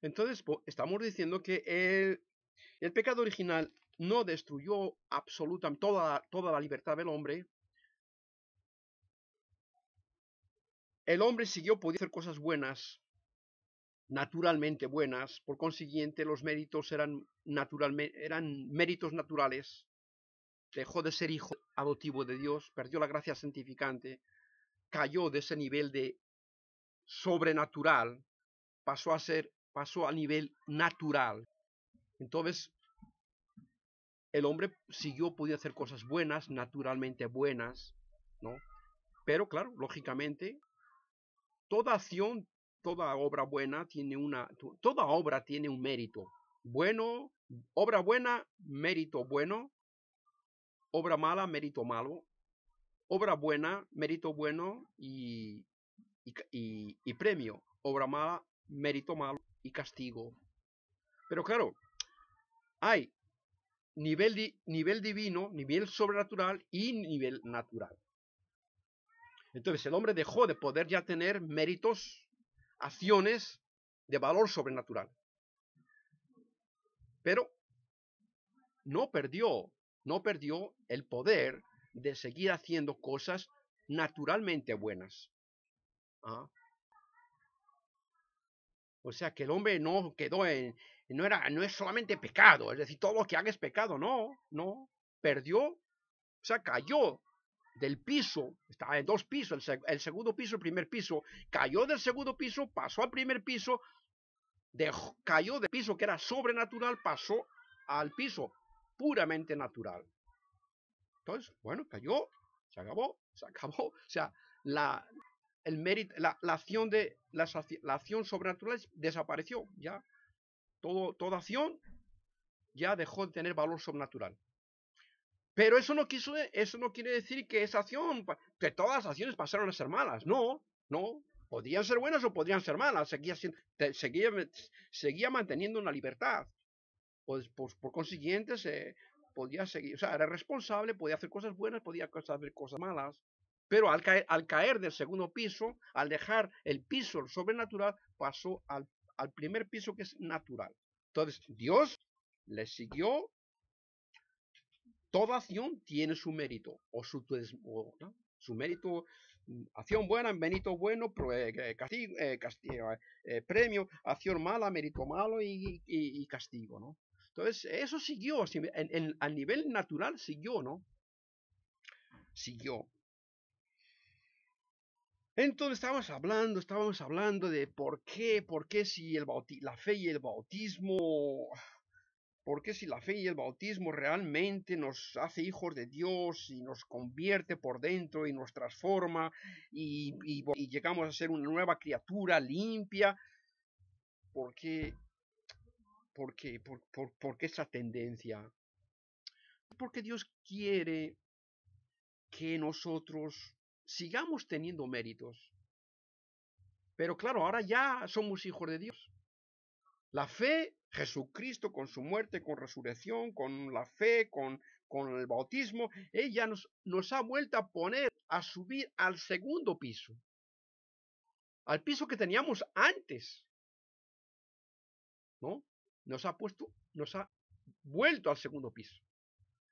Entonces, estamos diciendo que el pecado original no destruyó absolutamente toda la libertad del hombre. El hombre siguió pudiendo hacer cosas buenas, naturalmente buenas. Por consiguiente, los méritos eran méritos naturales. Dejó de ser hijo adoptivo de Dios, perdió la gracia santificante, cayó de ese nivel de sobrenatural, pasó a nivel natural. Entonces, el hombre siguió pudiendo hacer cosas buenas, naturalmente buenas, ¿no? Pero claro, lógicamente, toda acción, toda obra buena toda obra tiene un mérito. Bueno, obra buena, mérito bueno. Obra mala, mérito malo. Obra buena, mérito bueno y premio. Obra mala, mérito malo y castigo. Pero claro, hay nivel divino, nivel sobrenatural y nivel natural. Entonces el hombre dejó de poder ya tener méritos, acciones de valor sobrenatural. Pero no perdió el poder de seguir haciendo cosas naturalmente buenas. ¿Ah? O sea que el hombre no quedó no es solamente pecado, es decir, todo lo que haga es pecado, no, perdió, o sea, cayó del piso, estaba en 2 pisos, el segundo piso, el primer piso, cayó del segundo piso, pasó al primer piso, cayó del piso que era sobrenatural, pasó al piso puramente natural. Entonces, bueno, cayó, se acabó, o sea, el mérito, la acción sobrenatural desapareció, ya, toda acción ya dejó de tener valor sobrenatural. Pero eso no quiere decir que esa acción, que todas las acciones pasaron a ser malas. No, podrían ser buenas o podrían ser malas. Seguía manteniendo una libertad. Pues, por consiguiente, podía seguir, o sea, era responsable, podía hacer cosas buenas, podía hacer cosas malas. Pero al caer del segundo piso, al dejar el piso sobrenatural, pasó al primer piso que es natural. Entonces, Dios le siguió. Toda acción tiene su mérito, o su mérito, acción buena, mérito bueno, castigo, premio, acción mala, mérito malo y castigo, ¿no? Entonces, eso siguió, a nivel natural siguió, ¿no? Siguió. Entonces estábamos hablando de por qué si la fe y el bautismo. Porque si la fe y el bautismo realmente nos hace hijos de Dios y nos convierte por dentro y nos transforma y llegamos a ser una nueva criatura limpia, ¿por qué esa tendencia? Porque Dios quiere que nosotros sigamos teniendo méritos. Pero claro, ahora ya somos hijos de Dios. La fe, Jesucristo con su muerte, con resurrección, con la fe, con el bautismo, ella nos ha vuelto a subir al segundo piso, al piso que teníamos antes, ¿no? Nos ha vuelto al segundo piso.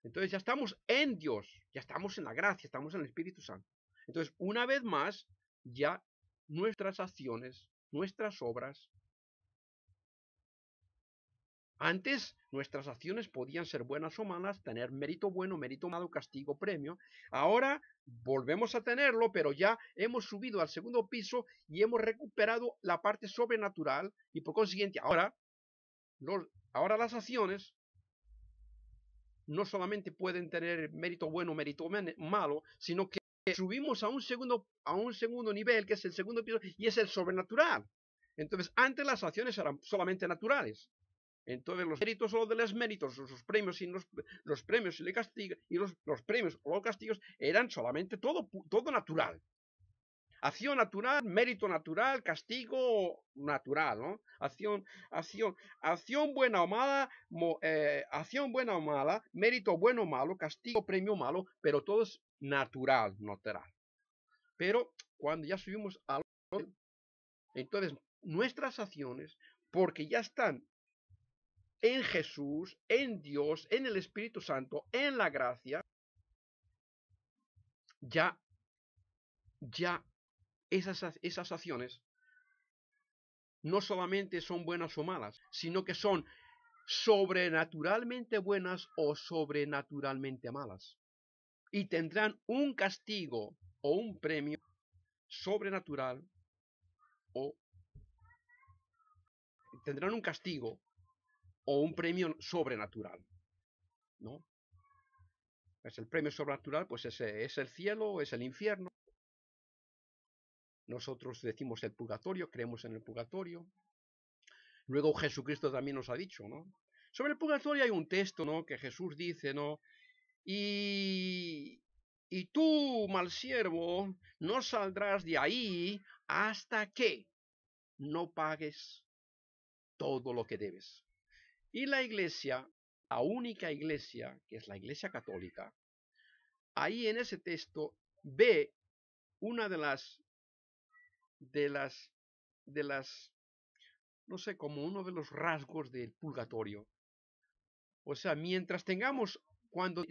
Entonces ya estamos en Dios, ya estamos en la gracia, estamos en el Espíritu Santo. Entonces, una vez más, ya nuestras acciones, nuestras obras. Antes nuestras acciones podían ser buenas o malas, tener mérito bueno, mérito malo, castigo, premio. Ahora volvemos a tenerlo, pero ya hemos subido al segundo piso y hemos recuperado la parte sobrenatural y por consiguiente ahora las acciones no solamente pueden tener mérito bueno, mérito malo, sino que subimos a un segundo nivel, que es el segundo piso, y es el sobrenatural. Entonces, antes las acciones eran solamente naturales. Entonces los méritos o los desméritos, los premios y los premios y los castigos, y los premios o los castigos eran solamente todo natural. Acción natural, mérito natural, castigo natural, ¿no? Acción buena o mala, acción buena o mala, mérito bueno o malo, castigo, premio malo, pero todo es natural. Pero cuando ya subimos a entonces nuestras acciones porque ya están en Jesús, en Dios, en el Espíritu Santo, en la gracia, ya esas acciones no solamente son buenas o malas, sino que son sobrenaturalmente buenas o sobrenaturalmente malas. Y tendrán un castigo o un premio sobrenatural o tendrán un castigo o un premio sobrenatural, ¿no? Es el premio sobrenatural, pues es el cielo, es el infierno. Nosotros decimos el purgatorio, creemos en el purgatorio. Luego Jesucristo también nos ha dicho, ¿no? Sobre el purgatorio hay un texto, ¿no? Que Jesús dice, ¿no? Y tú, mal siervo, no saldrás de ahí hasta que no pagues todo lo que debes. Y la iglesia, la única iglesia, que es la iglesia católica, ahí en ese texto ve una de las, no sé, como uno de los rasgos del purgatorio. O sea, mientras tengamos, cuando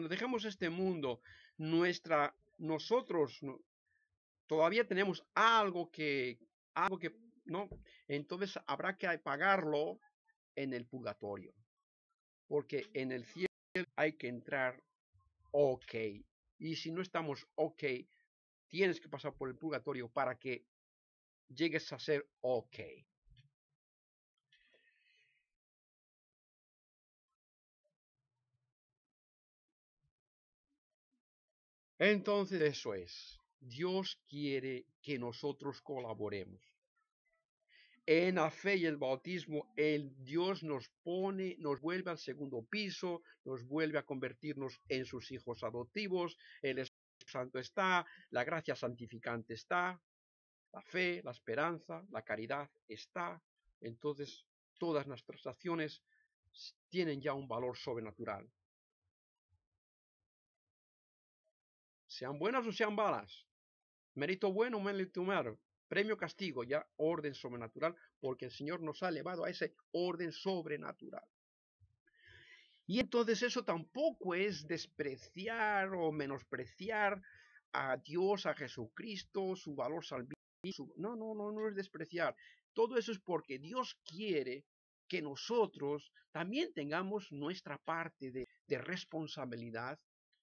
dejemos este mundo, nosotros todavía tenemos algo que, ¿no? Entonces habrá que pagarlo en el purgatorio. Porque en el cielo hay que entrar ok. Y si no estamos ok, tienes que pasar por el purgatorio para que llegues a ser ok. Entonces eso es. Dios quiere que nosotros colaboremos. En la fe y el bautismo, Dios nos vuelve al segundo piso, nos vuelve a convertirnos en sus hijos adoptivos, el Espíritu Santo está, la gracia santificante está, la fe, la esperanza, la caridad está. Entonces, todas nuestras acciones tienen ya un valor sobrenatural. Sean buenas o sean malas, mérito bueno o mérito malo, premio castigo, ya orden sobrenatural, porque el Señor nos ha elevado a ese orden sobrenatural. Y entonces eso tampoco es despreciar o menospreciar a Dios, a Jesucristo, su valor salvífico. No es despreciar. Todo eso es porque Dios quiere que nosotros también tengamos nuestra parte de responsabilidad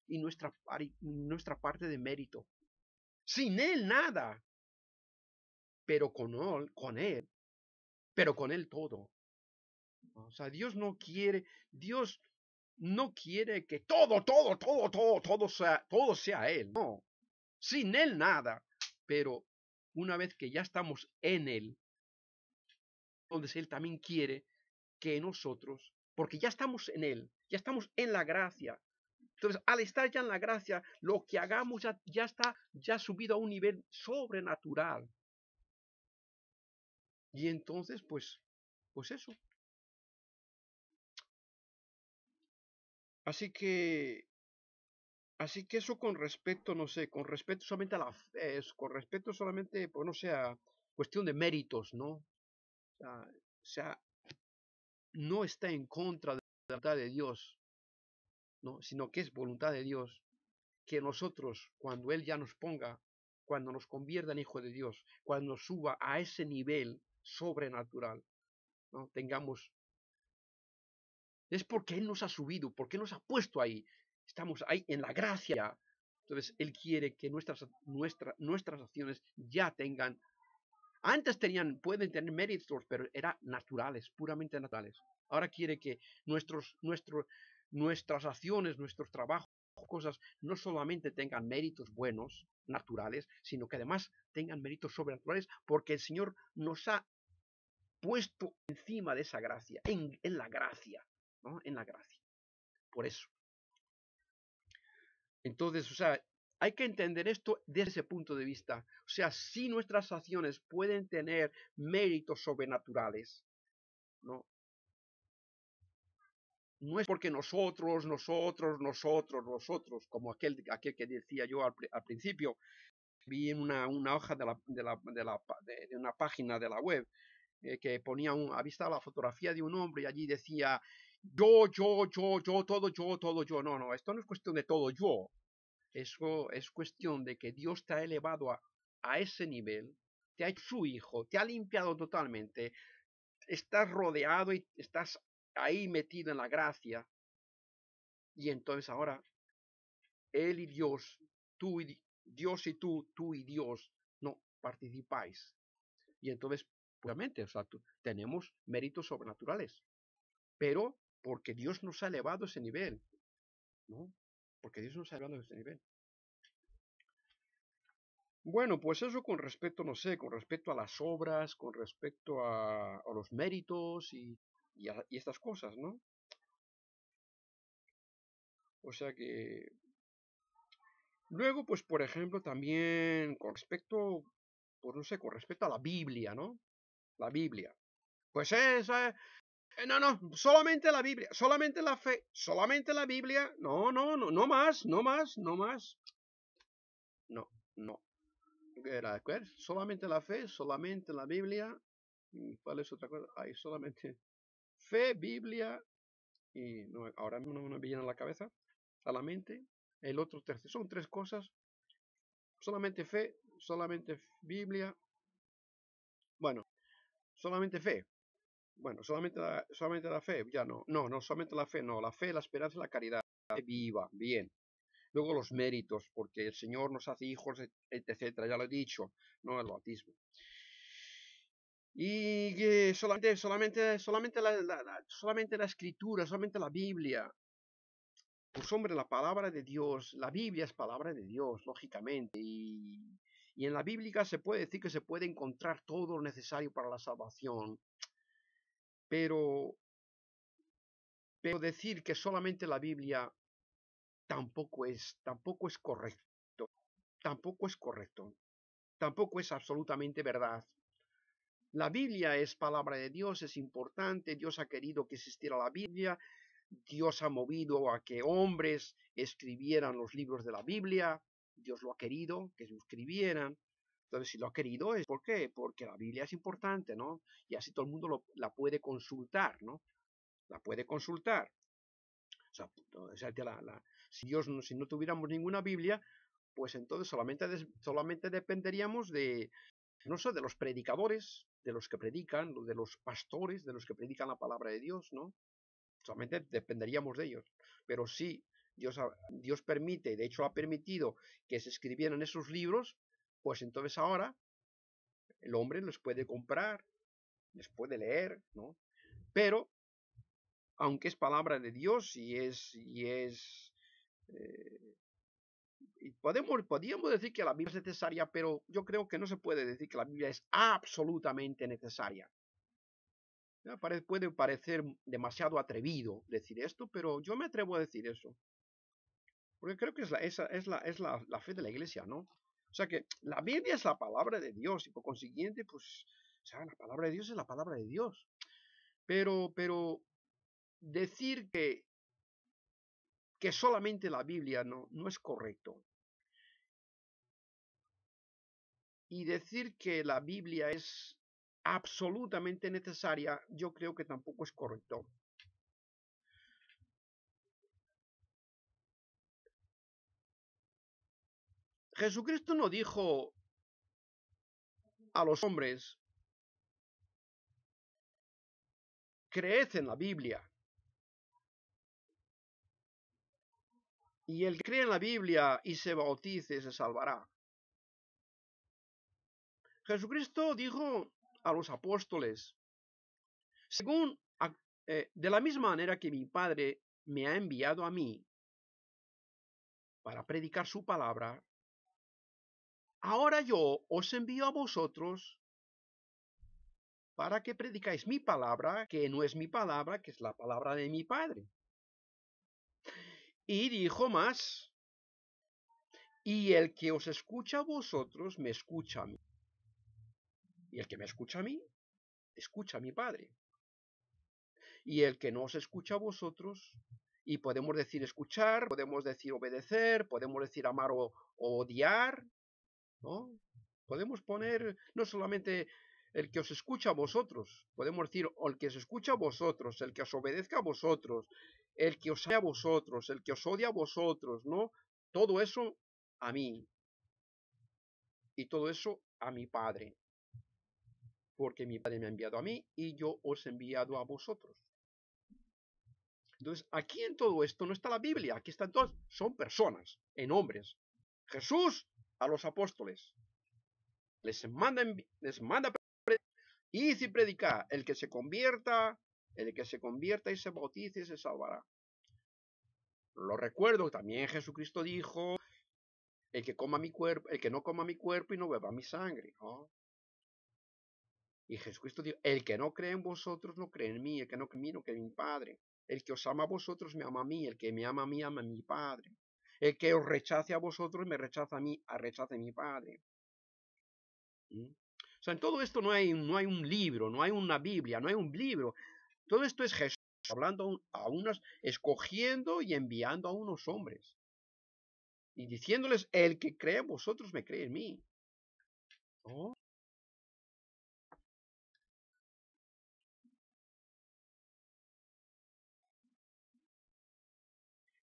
y nuestra parte de mérito. Sin Él nada, pero con Él todo. O sea, Dios no quiere que todo sea Él. No, sin Él nada. Pero una vez que ya estamos en Él, entonces Él también quiere que nosotros, porque ya estamos en Él, ya estamos en la gracia. Entonces, al estar ya en la gracia, lo que hagamos ya está ya subido a un nivel sobrenatural. Y entonces, pues eso. Así que eso con respecto, no sé, con respecto solamente a la fe, con respecto solamente, pues no sea cuestión de méritos, ¿no? O sea, no está en contra de la voluntad de Dios, ¿no? Sino que es voluntad de Dios que nosotros, cuando Él ya nos ponga, cuando nos convierta en hijo de Dios, cuando nos suba a ese nivel sobrenatural, ¿no? Es porque Él nos ha subido, porque nos ha puesto ahí. Estamos ahí en la gracia. Entonces, Él quiere que nuestras acciones ya tengan, antes pueden tener méritos, pero eran naturales, puramente naturales. Ahora quiere que nuestras acciones, nuestros trabajos, cosas, no solamente tengan méritos buenos, naturales, sino que además tengan méritos sobrenaturales, porque el Señor nos ha puesto encima de esa gracia, en la gracia, ¿no? En la gracia. Por eso. Entonces, o sea, hay que entender esto desde ese punto de vista. O sea, si nuestras acciones pueden tener méritos sobrenaturales, ¿no? No es porque nosotros, como aquel que decía yo al principio, vi en una hoja de una página de la web que ponía había visto la fotografía de un hombre y allí decía yo, todo yo. No, esto no es cuestión de todo yo. Eso es cuestión de que Dios te ha elevado a ese nivel, te ha hecho su hijo, te ha limpiado totalmente, estás rodeado y estás ahí metido en la gracia. Y entonces ahora Él y Dios, Dios y tú y Dios, no participáis. Y entonces, obviamente, o sea, tenemos méritos sobrenaturales, pero porque Dios nos ha elevado a ese nivel, ¿no? Porque Dios nos ha elevado a ese nivel. Bueno, pues eso con respecto, no sé, con respecto a las obras, con respecto a los méritos y estas cosas, ¿no? O sea que luego, pues por ejemplo, también con respecto, pues no sé, con respecto a la Biblia, ¿no? La Biblia. Pues no, solamente la Biblia, solamente la fe, solamente la Biblia, no más, no más, no más. No, no. ¿Cuál? Solamente la fe, solamente la Biblia. ¿Cuál es otra cosa? Hay solamente fe, Biblia, y no, ahora mismo no me viene a la cabeza, a la mente. El otro tercio, son tres cosas. Solamente fe, solamente Biblia. Bueno, solamente fe. Bueno, solamente la fe, ya no. No, solamente la fe, no. La fe, la esperanza y la caridad. Viva, bien. Luego los méritos, porque el Señor nos hace hijos, etcétera, ya lo he dicho, no el bautismo. Y que solamente la escritura, solamente la Biblia. Pues hombre, la palabra de Dios, la Biblia es palabra de Dios, lógicamente. Y en la Biblia se puede decir que se puede encontrar todo lo necesario para la salvación. Pero decir que solamente la Biblia tampoco es correcto. Tampoco es correcto. Tampoco es absolutamente verdad. La Biblia es palabra de Dios, es importante. Dios ha querido que existiera la Biblia. Dios ha movido a que hombres escribieran los libros de la Biblia. Dios lo ha querido, que se escribieran. Entonces, si lo ha querido, ¿es por qué? Porque la Biblia es importante, ¿no? Y así todo el mundo la puede consultar, ¿no? La puede consultar. O sea, si no tuviéramos ninguna Biblia, pues entonces solamente dependeríamos de, no sé, de los predicadores, de los que predican, de los pastores, de los que predican la palabra de Dios, ¿no? Solamente dependeríamos de ellos. Pero si Dios permite, de hecho ha permitido que se escribieran esos libros, pues entonces ahora el hombre los puede comprar, les puede leer, ¿no? Pero, aunque es palabra de Dios podríamos decir que la Biblia es necesaria, pero yo creo que no se puede decir que la Biblia es absolutamente necesaria. Puede parecer demasiado atrevido decir esto, pero yo me atrevo a decir eso. Porque creo que esa es la fe de la iglesia, ¿no? O sea que la Biblia es la palabra de Dios y por consiguiente, pues, o sea, la palabra de Dios es la palabra de Dios. Pero decir que solamente la Biblia no es correcto. Y decir que la Biblia es absolutamente necesaria, yo creo que tampoco es correcto. Jesucristo no dijo a los hombres, creed en la Biblia. Y el que cree en la Biblia y se bautice se salvará. Jesucristo dijo a los apóstoles, de la misma manera que mi Padre me ha enviado a mí para predicar su palabra, ahora yo os envío a vosotros para que predicáis mi palabra, que no es mi palabra, que es la palabra de mi Padre. Y dijo más, y el que os escucha a vosotros, me escucha a mí. Y el que me escucha a mí, escucha a mi Padre. Y el que no os escucha a vosotros, y podemos decir escuchar, podemos decir obedecer, podemos decir amar o odiar, ¿no? Podemos poner no solamente el que os escucha a vosotros, podemos decir, o el que os escucha a vosotros, el que os obedezca a vosotros, el que os ame a vosotros, el que os odia a vosotros, ¿no? Todo eso a mí, y todo eso a mi Padre, porque mi Padre me ha enviado a mí y yo os he enviado a vosotros. Entonces, aquí en todo esto no está la Biblia, aquí están todos, son personas, en hombres. Jesús a los apóstoles les manda y si predicar, el que se convierta y se bautice se salvará. Lo recuerdo, también Jesucristo dijo, el que coma mi cuerpo, el que no coma mi cuerpo y no beba mi sangre, ¿no? Y Jesucristo dijo, el que no cree en vosotros no cree en mí, el que no cree en mí no cree en mi Padre. El que os ama a vosotros me ama a mí, el que me ama a mí ama a mi Padre. El que os rechace a vosotros me rechaza a mí, rechaza a mi Padre. ¿Mm? O sea, en todo esto no hay un libro, no hay una Biblia, no hay un libro. Todo esto es Jesús hablando a unos, escogiendo y enviando a unos hombres. Y diciéndoles, el que cree en vosotros me cree en mí. ¿No?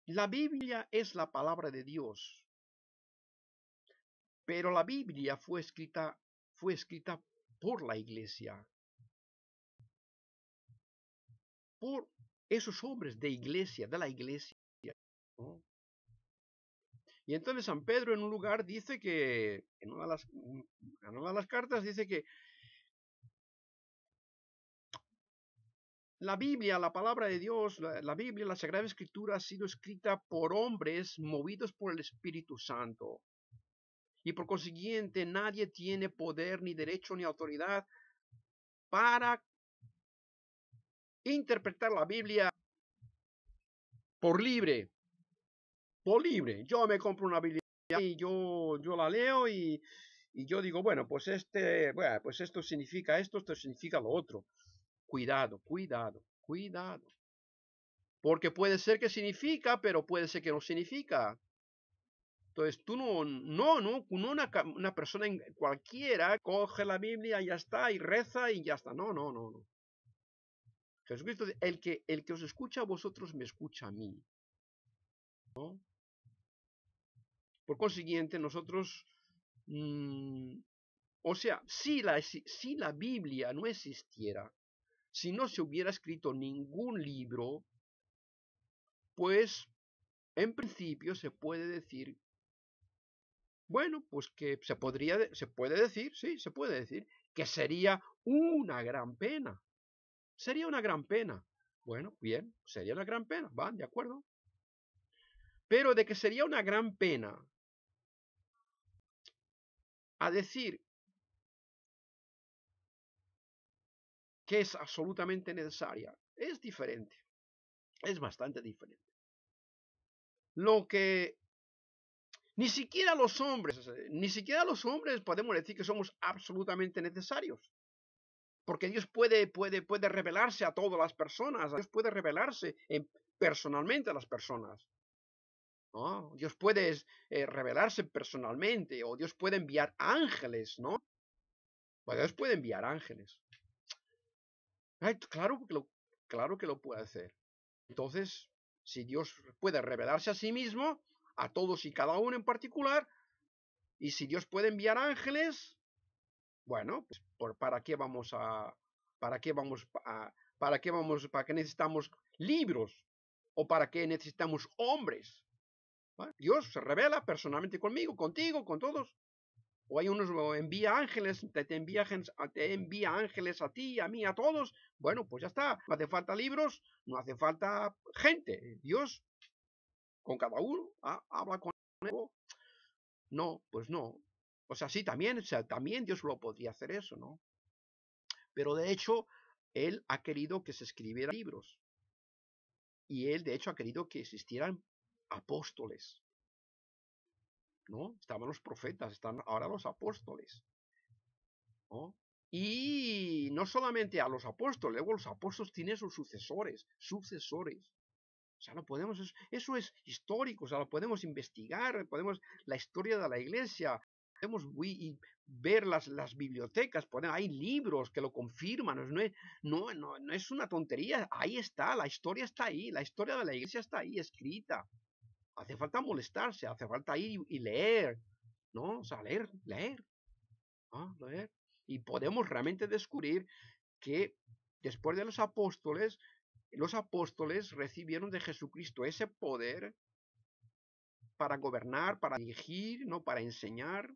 La Biblia es la palabra de Dios. Pero la Biblia fue escrita por la iglesia. Por esos hombres de iglesia, de la iglesia. ¿No? Y entonces San Pedro en un lugar dice que, en una de las cartas dice que la Biblia, la palabra de Dios, la Biblia, la Sagrada Escritura ha sido escrita por hombres movidos por el Espíritu Santo. Y por consiguiente nadie tiene poder, ni derecho, ni autoridad para interpretar la Biblia por libre. Por libre. Yo me compro una Biblia y yo la leo y yo digo, bueno, pues pues esto significa esto significa lo otro. Cuidado, cuidado, cuidado. Porque puede ser que significa, pero puede ser que no significa. Entonces tú no una persona cualquiera coge la Biblia y ya está, y reza y ya está. No. Jesucristo dice, el que os escucha a vosotros me escucha a mí. ¿No? Por consiguiente, nosotros, o sea, si la Biblia no existiera, si no se hubiera escrito ningún libro, pues en principio se puede decir, bueno, pues que se puede decir, sí, se puede decir, que sería una gran pena. Sería una gran pena. Bueno, bien, sería una gran pena, van, de acuerdo. Pero de que sería una gran pena a decir que es absolutamente necesaria, es diferente, es bastante diferente. Lo que ni siquiera los hombres podemos decir que somos absolutamente necesarios. Porque Dios puede revelarse a todas las personas, Dios puede revelarse personalmente a las personas. ¿No? Dios puede revelarse personalmente, o Dios puede enviar ángeles, ¿no? Pues Dios puede enviar ángeles. Ay, claro que lo puede hacer. Entonces, si Dios puede revelarse a sí mismo, a todos y cada uno en particular, y si Dios puede enviar ángeles, bueno, pues ¿para qué vamos a, para qué vamos a, para qué necesitamos libros? ¿O para qué necesitamos hombres? ¿Vale? Dios se revela personalmente conmigo, contigo, con todos. O hay unos, envía ángeles, te envía ángeles a ti, a mí, a todos. Bueno, pues ya está. No hace falta libros, no hace falta gente. Dios con cada uno habla con él. No, pues no. O sea, sí, también, o sea, también Dios lo podría hacer eso, ¿no? Pero de hecho, Él ha querido que se escribieran libros. Y Él, de hecho, ha querido que existieran apóstoles. ¿No? Estaban los profetas, están ahora los apóstoles. ¿No? Y no solamente a los apóstoles, luego los apóstoles tienen sus sucesores. O sea, no podemos, eso es histórico, o sea, lo podemos investigar, la historia de la iglesia. podemos ver las bibliotecas, hay libros que lo confirman, no es una tontería, ahí está, la historia está ahí, la historia de la iglesia está ahí escrita. Hace falta molestarse, hace falta ir y leer, ¿no? O sea, leer, ¿no? Leer. Y podemos realmente descubrir que después de los apóstoles recibieron de Jesucristo ese poder para gobernar, para dirigir, ¿no? Para enseñar,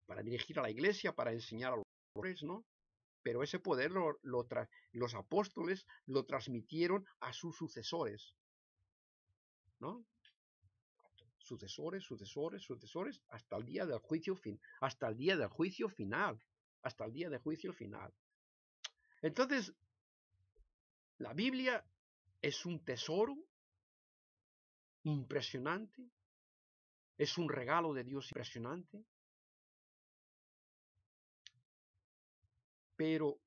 para dirigir a la iglesia, para enseñar a los hombres, ¿no? Pero ese poder los apóstoles lo transmitieron a sus sucesores, ¿no? Sucesores, hasta el día del juicio final, hasta el día del juicio final. Entonces, la Biblia es un tesoro impresionante, es un regalo de Dios impresionante, pero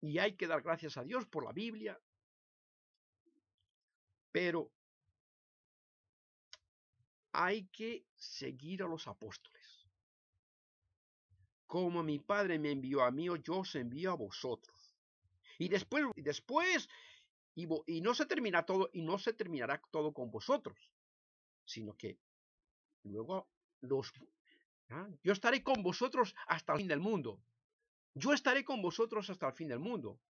y hay que dar gracias a Dios por la Biblia, pero hay que seguir a los apóstoles. Como mi Padre me envió a mí, yo os envío a vosotros. Y después y no se termina todo, y no se terminará todo con vosotros, sino que luego yo estaré con vosotros hasta el fin del mundo. Yo estaré con vosotros hasta el fin del mundo.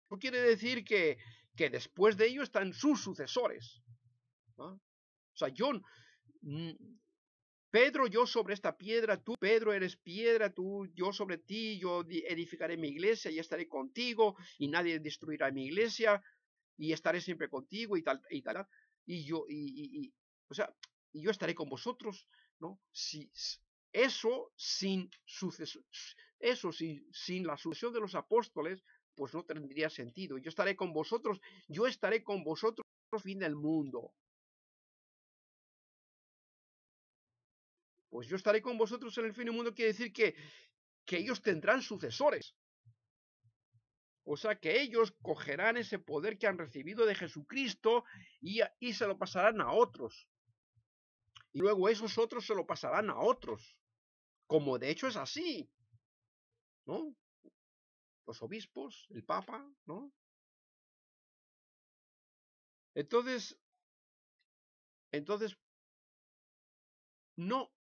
No quiere decir que después de ello están sus sucesores, ¿no? O sea, Pedro, yo sobre esta piedra, tú, Pedro, eres piedra, yo sobre ti, yo edificaré mi iglesia y estaré contigo, y nadie destruirá mi iglesia, y estaré siempre contigo, y tal, y yo, o sea, y yo estaré con vosotros, ¿no? Eso sin la sucesión de los apóstoles, pues no tendría sentido. Yo estaré con vosotros hasta el fin del mundo. Pues yo estaré con vosotros en el fin del mundo quiere decir que ellos tendrán sucesores. O sea que ellos cogerán ese poder que han recibido de Jesucristo y se lo pasarán a otros. Y luego esos otros se lo pasarán a otros. Como de hecho es así, ¿no? Los obispos, el Papa, ¿no? Entonces no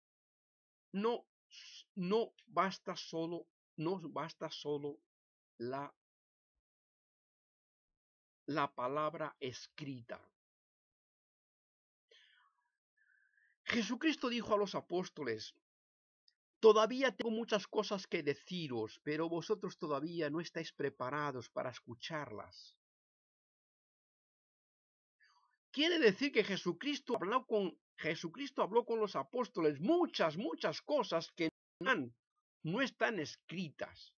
basta solo la palabra escrita. Jesucristo dijo a los apóstoles: todavía tengo muchas cosas que deciros, pero vosotros todavía no estáis preparados para escucharlas. Quiere decir que Jesucristo habló con los apóstoles muchas cosas que no están escritas.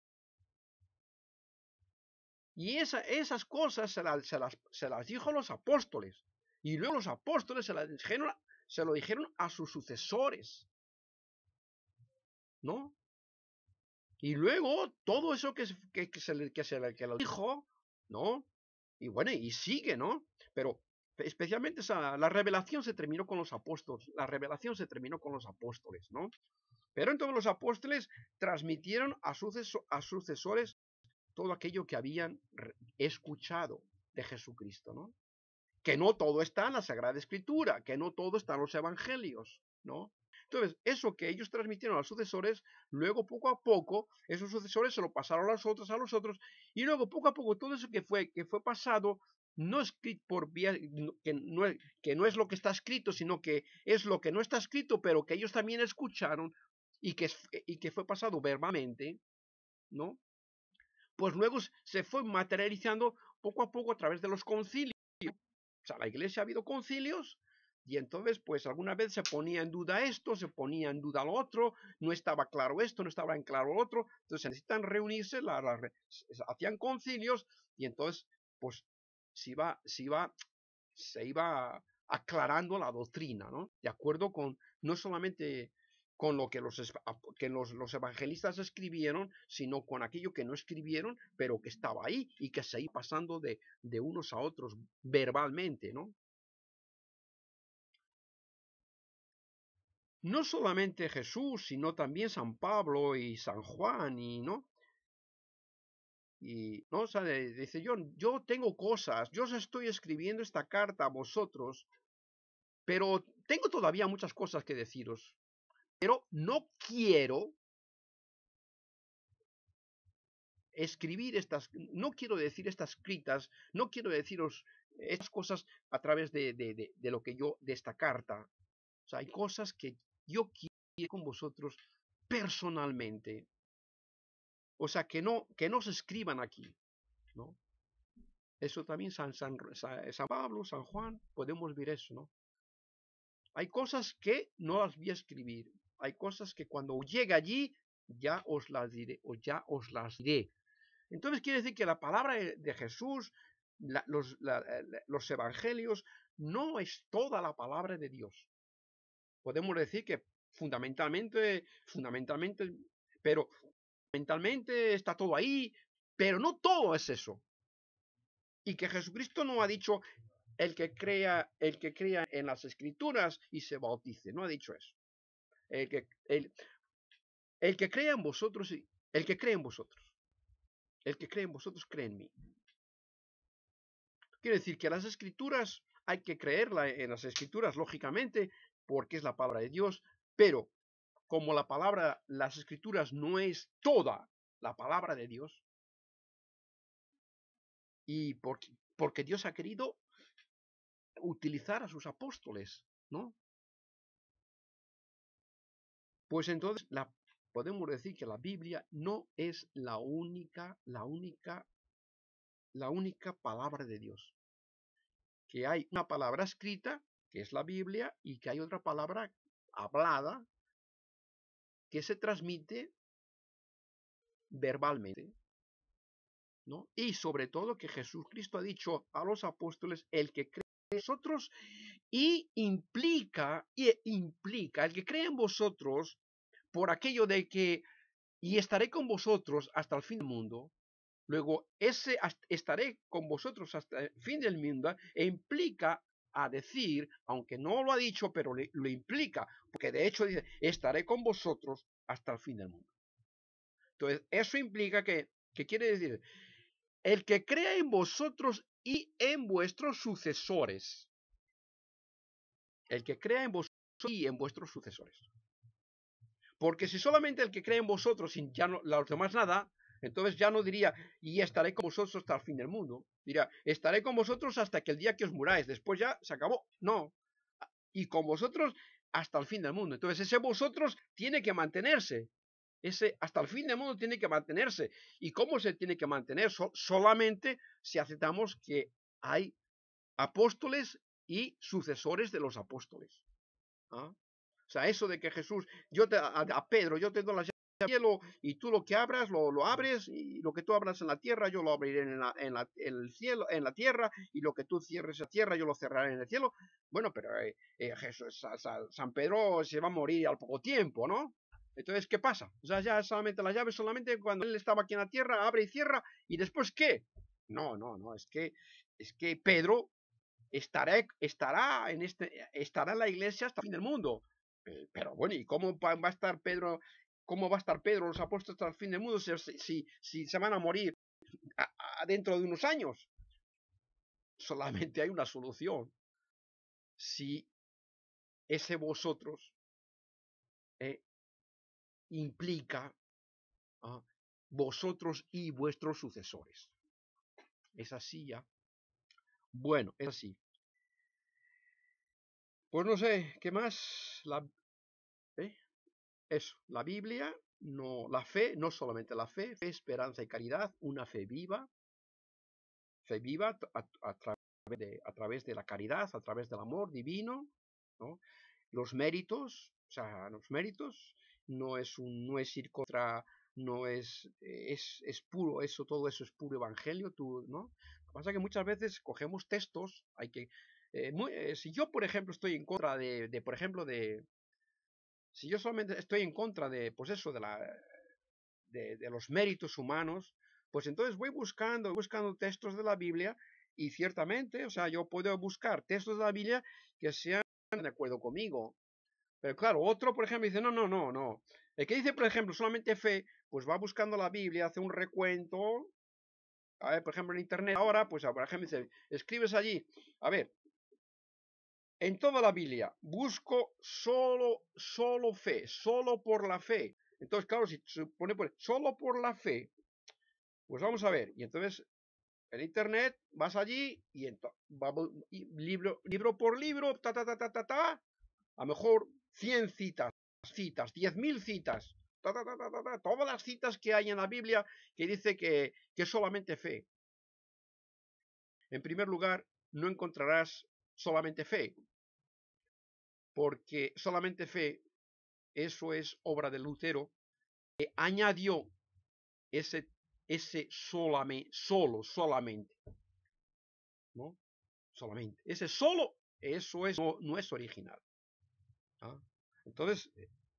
Y esas cosas se las dijo a los apóstoles. Y luego los apóstoles se lo dijeron a sus sucesores, ¿no? Y luego todo eso que lo dijo, ¿no? Y bueno, y sigue, ¿no? Pero especialmente la revelación se terminó con los apóstoles. ¿No? Pero entonces los apóstoles transmitieron a sus sucesores todo aquello que habían escuchado de Jesucristo, ¿no? Que no todo está en la Sagrada Escritura, que no todo está en los evangelios, ¿no? Entonces, eso que ellos transmitieron a los sucesores, luego poco a poco, esos sucesores se lo pasaron a los otros, y luego poco a poco todo eso que fue pasado, no escrito por vía, que no es lo que está escrito, sino que es lo que no está escrito, pero que ellos también escucharon y que fue pasado verbalmente, ¿no? Pues luego se fue materializando poco a poco a través de los concilios. O sea, la iglesia ha habido concilios y entonces pues alguna vez se ponía en duda esto, se ponía en duda lo otro, no estaba claro esto, no estaba en claro lo otro, entonces necesitan reunirse, hacían concilios y entonces pues se iba aclarando la doctrina, ¿no? De acuerdo con no solamente con lo que los evangelistas escribieron, sino con aquello que no escribieron, pero que estaba ahí y que se iba pasando de unos a otros verbalmente, ¿no? no solamente Jesús, sino también San Pablo y San Juan, y no. Y no, o sea, dice, yo tengo cosas, yo os estoy escribiendo esta carta a vosotros, pero tengo todavía muchas cosas que deciros, pero no quiero escribir no quiero decir estas escritas, no quiero deciros estas cosas a través de lo que de esta carta. O sea, hay cosas que yo quiero con vosotros personalmente. O sea, que no se escriban aquí, ¿no? Eso también San Pablo, San Juan, podemos ver eso, ¿no? Hay cosas que no las voy a escribir. Hay cosas que cuando llegue allí ya os las diré, o ya os las diré. Entonces quiere decir que la palabra de Jesús, los evangelios, no es toda la palabra de Dios. Podemos decir que fundamentalmente, pero fundamentalmente está todo ahí, pero no todo es eso. Y que Jesucristo no ha dicho el que crea en las escrituras y se bautice, no ha dicho eso. El que crea en vosotros, el que cree en vosotros, el que cree en vosotros cree en mí. Quiere decir que las escrituras hay que creerla en las escrituras, lógicamente, porque es la palabra de Dios, pero como las escrituras no es toda la palabra de Dios, y porque Dios ha querido utilizar a sus apóstoles, ¿no? Pues entonces podemos decir que la Biblia no es la única palabra de Dios. Que hay una palabra escrita, que es la Biblia, y que hay otra palabra hablada, que se transmite verbalmente, ¿no? Y sobre todo que Jesucristo ha dicho a los apóstoles, el que cree en vosotros, y implica, el que cree en vosotros, por aquello de que, y estaré con vosotros hasta el fin del mundo. Luego, estaré con vosotros hasta el fin del mundo, e implica a decir, aunque no lo ha dicho, pero lo implica, porque de hecho dice, estaré con vosotros hasta el fin del mundo. Entonces, eso implica ¿qué quiere decir? El que crea en vosotros y en vuestros sucesores. El que crea en vosotros y en vuestros sucesores. Porque si solamente el que cree en vosotros y ya no, los demás nada, entonces ya no diría, y estaré con vosotros hasta el fin del mundo. Diría, estaré con vosotros hasta que el día que os muráis. Después ya se acabó. No. Y con vosotros hasta el fin del mundo. Entonces ese vosotros tiene que mantenerse. Ese hasta el fin del mundo tiene que mantenerse. ¿Y cómo se tiene que mantener? Solamente si aceptamos que hay apóstoles y sucesores de los apóstoles. ¿Ah? O sea, eso de que Jesús, a Pedro, yo te doy las llaves del cielo y tú lo que abras, lo abres, y lo que tú abras en la tierra, yo lo abriré en el cielo, en la tierra, y lo que tú cierres en la tierra, yo lo cerraré en el cielo. Bueno, pero Jesús, San Pedro se va a morir al poco tiempo, ¿no? Entonces, ¿qué pasa? O sea, ya solamente las llaves, solamente cuando él estaba aquí en la tierra, abre y cierra, y después, ¿qué? No, es que Pedro estará en la iglesia hasta el fin del mundo. Pero bueno, ¿y cómo va a estar Pedro? ¿Cómo va a estar Pedro, los apóstoles hasta el fin del mundo si se van a morir dentro de unos años? Solamente hay una solución. Si ese vosotros implica vosotros y vuestros sucesores. Es así ya. Bueno, es así. Pues no sé, ¿qué más? Eso, la Biblia, no, la fe, no solamente la fe, esperanza y caridad, una fe viva a través de la caridad, a través del amor divino, ¿no? Los méritos, o sea, los méritos no es ir contra, no es puro, todo eso es puro evangelio, ¿no? Lo que pasa es que muchas veces cogemos textos, si yo, por ejemplo, estoy en contra por ejemplo, si yo solamente estoy en contra de, pues eso, de los méritos humanos, pues entonces voy buscando textos de la Biblia y ciertamente, o sea, yo puedo buscar textos de la Biblia que sean de acuerdo conmigo. Pero claro, otro, por ejemplo, dice, no. El que dice, por ejemplo, solamente fe, pues va buscando la Biblia, hace un recuento. A ver, por ejemplo, en internet ahora, pues por ejemplo, dice, escribes allí, a ver, en toda la Biblia, busco solo fe, solo por la fe. Entonces, claro, si se pone solo por la fe, pues vamos a ver. Y entonces, en internet, vas allí y, libro por libro, a lo mejor 100 citas, 10.000 citas, todas las citas que hay en la Biblia que dice que es solamente fe. En primer lugar, no encontrarás solamente fe, porque solamente fe, eso es obra de Lutero, que añadió ese solamente, ¿no? Solamente. Ese solo, eso es, no es original. ¿Ah? Entonces,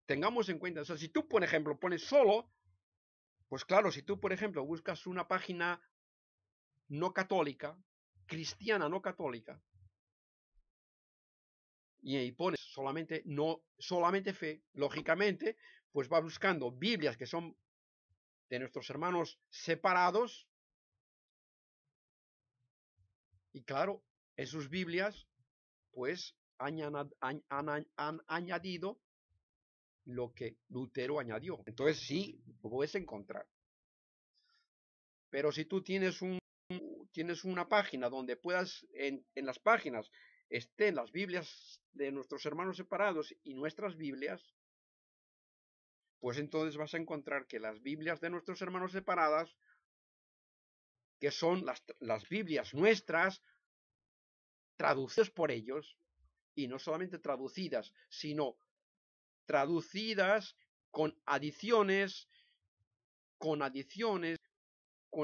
tengamos en cuenta, o sea, si tú, por ejemplo, pones solo, pues claro, si tú, por ejemplo, buscas una página no católica, cristiana no católica, y ahí pones solamente fe, lógicamente, pues va buscando Biblias que son de nuestros hermanos separados, y claro, en sus Biblias, pues han añadido lo que Lutero añadió. Entonces sí, lo puedes encontrar. Pero si tú tienes una página donde puedas, en las páginas estén las Biblias de nuestros hermanos separados y nuestras Biblias, pues entonces vas a encontrar que las Biblias de nuestros hermanos separadas, que son las Biblias nuestras, traducidas por ellos, y no solamente traducidas, sino traducidas con adiciones, con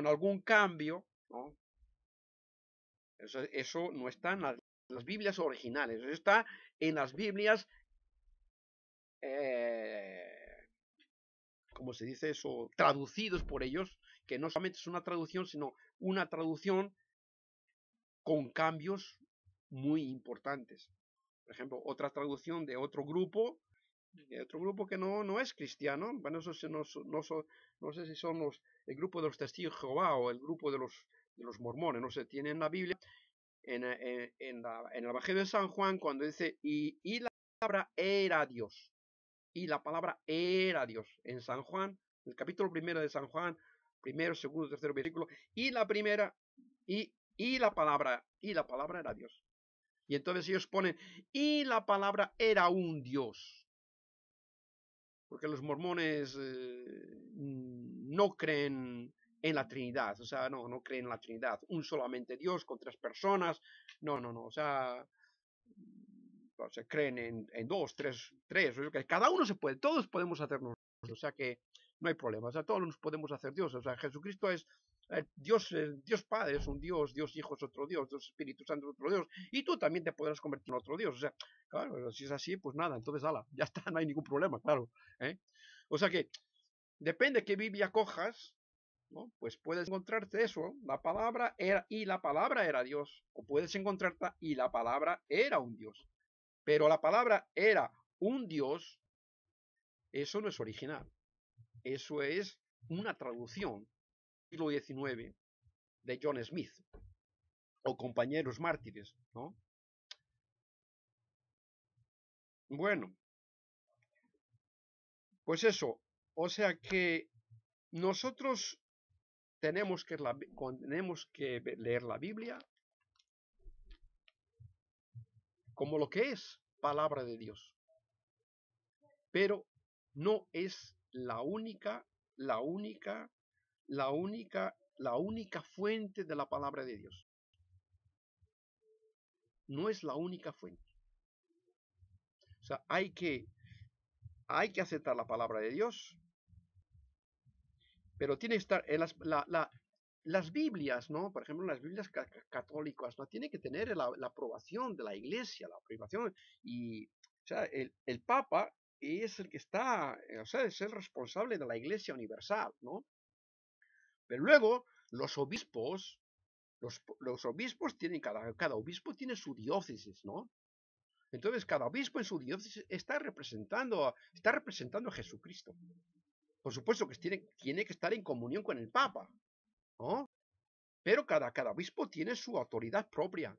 algún cambio, ¿no? Eso no está en las Biblias originales, eso está en las Biblias, ¿cómo se dice eso? Traducidos por ellos, que no solamente es una traducción, sino una traducción con cambios muy importantes. Por ejemplo, otra traducción de otro grupo que no es cristiano, bueno, eso no sé si son el grupo de los testigos de Jehová o el grupo de los mormones, no sé, tienen la Biblia en el Evangelio de San Juan cuando dice, y la palabra era Dios, y la palabra era Dios, en San Juan, el capítulo primero de San Juan, primero, segundo, tercero versículo, y la primera, y la palabra era Dios. Y entonces ellos ponen, y la palabra era un Dios. Porque los mormones no creen en la Trinidad, o sea, no creen en la Trinidad, un solamente Dios con tres personas, no, o sea, creen en dos, tres, cada uno se puede, todos podemos hacernos, o sea que no hay problema, o sea, todos nos podemos hacer Dios, o sea, Jesucristo es Dios Padre es un Dios Hijo es otro Dios Espíritu Santo es otro Dios, y tú también te podrás convertir en otro Dios, o sea, claro, si es así, pues nada, entonces ala, ya está, no hay ningún problema, claro, ¿eh? O sea que, depende de qué Biblia cojas, ¿no? Pues puedes encontrarte eso, la palabra era, y la palabra era Dios, o puedes encontrarte, y la palabra era un Dios, pero la palabra era un Dios, eso no es original, eso es una traducción, siglo XIX, de John Smith, o compañeros mártires, ¿no? Bueno, pues eso, o sea que nosotros tenemos que leer la Biblia como lo que es palabra de Dios, pero no es la única, la única fuente de la palabra de Dios. No es la única fuente. O sea, hay que aceptar la palabra de Dios, pero tiene que estar en las Biblias, ¿no? Por ejemplo, las Biblias católicas, ¿no? Tiene que tener la aprobación de la Iglesia, la aprobación, y, o sea, el Papa es el que está, o sea, es el responsable de la Iglesia universal, ¿no? Pero luego, los obispos tienen, cada obispo tiene su diócesis, ¿no? Entonces, cada obispo en su diócesis está representando a Jesucristo. Por supuesto que tiene que estar en comunión con el Papa, ¿no? Pero cada obispo tiene su autoridad propia,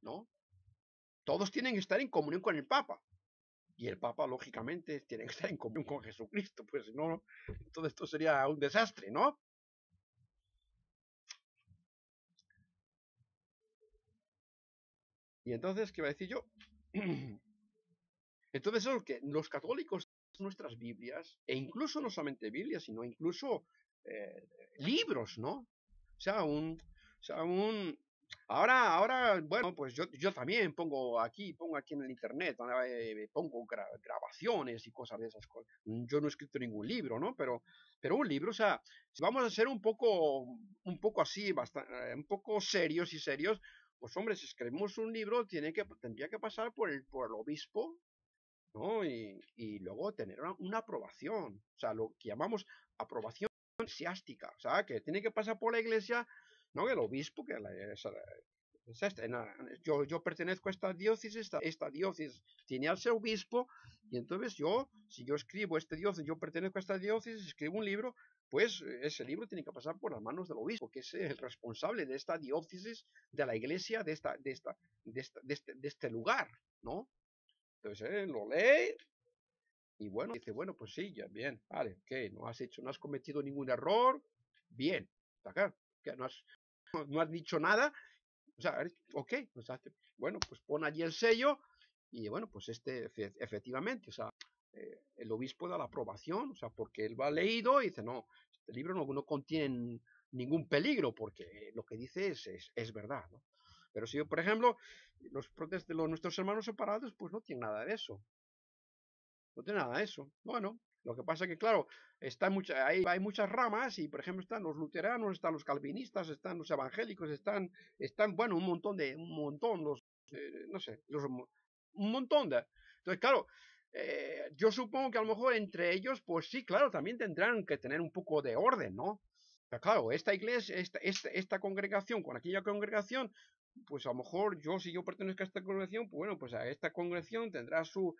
¿no? Todos tienen que estar en comunión con el Papa. Y el Papa, lógicamente, tiene que estar en comunión con Jesucristo, pues si no, todo esto sería un desastre, ¿no? Y entonces, ¿qué iba a decir yo? Entonces, eso es que los católicos, nuestras Biblias, e incluso no solamente Biblias, sino incluso libros, ¿no? Ahora, bueno, pues yo también pongo aquí en el internet, pongo grabaciones y cosas de esas cosas. Yo no he escrito ningún libro, ¿no? Pero un libro, o sea, si vamos a ser un poco así, un poco serios y serios, pues hombre, si escribimos un libro, tendría que pasar por el obispo, ¿no? Y luego tener una aprobación, o sea, lo que llamamos aprobación eclesiástica, o sea, que tiene que pasar por la iglesia, ¿no? El obispo, yo pertenezco a esta diócesis, esta diócesis tiene al ser obispo, y entonces si yo escribo este diócesis, yo pertenezco a esta diócesis, escribo un libro, pues ese libro tiene que pasar por las manos del obispo, que es el responsable de esta diócesis, de la iglesia, de este lugar, ¿no? Entonces lo lee y bueno, dice, bueno, pues sí, ya bien, vale, ¿qué? No has cometido ningún error, bien, acá, que no has dicho nada, o sea, ok, pues bueno, pues pon allí el sello y bueno, pues efectivamente, o sea, el obispo da la aprobación, o sea, porque él va leído y dice, no, este libro no contiene ningún peligro, porque lo que dice es verdad, ¿no? Pero si yo, por ejemplo, nuestros hermanos separados, pues no tienen nada de eso. No tiene nada de eso. Bueno, lo que pasa es que, claro, hay muchas ramas y, por ejemplo, están los luteranos, están los calvinistas, están los evangélicos, bueno, un montón, no sé, un montón de... Entonces, claro, yo supongo que a lo mejor entre ellos, pues sí, claro, también tendrán que tener un poco de orden, ¿no? Pero claro, esta iglesia, esta congregación con aquella congregación, pues a lo mejor si yo pertenezco a esta congregación, pues bueno, pues a esta congregación tendrá su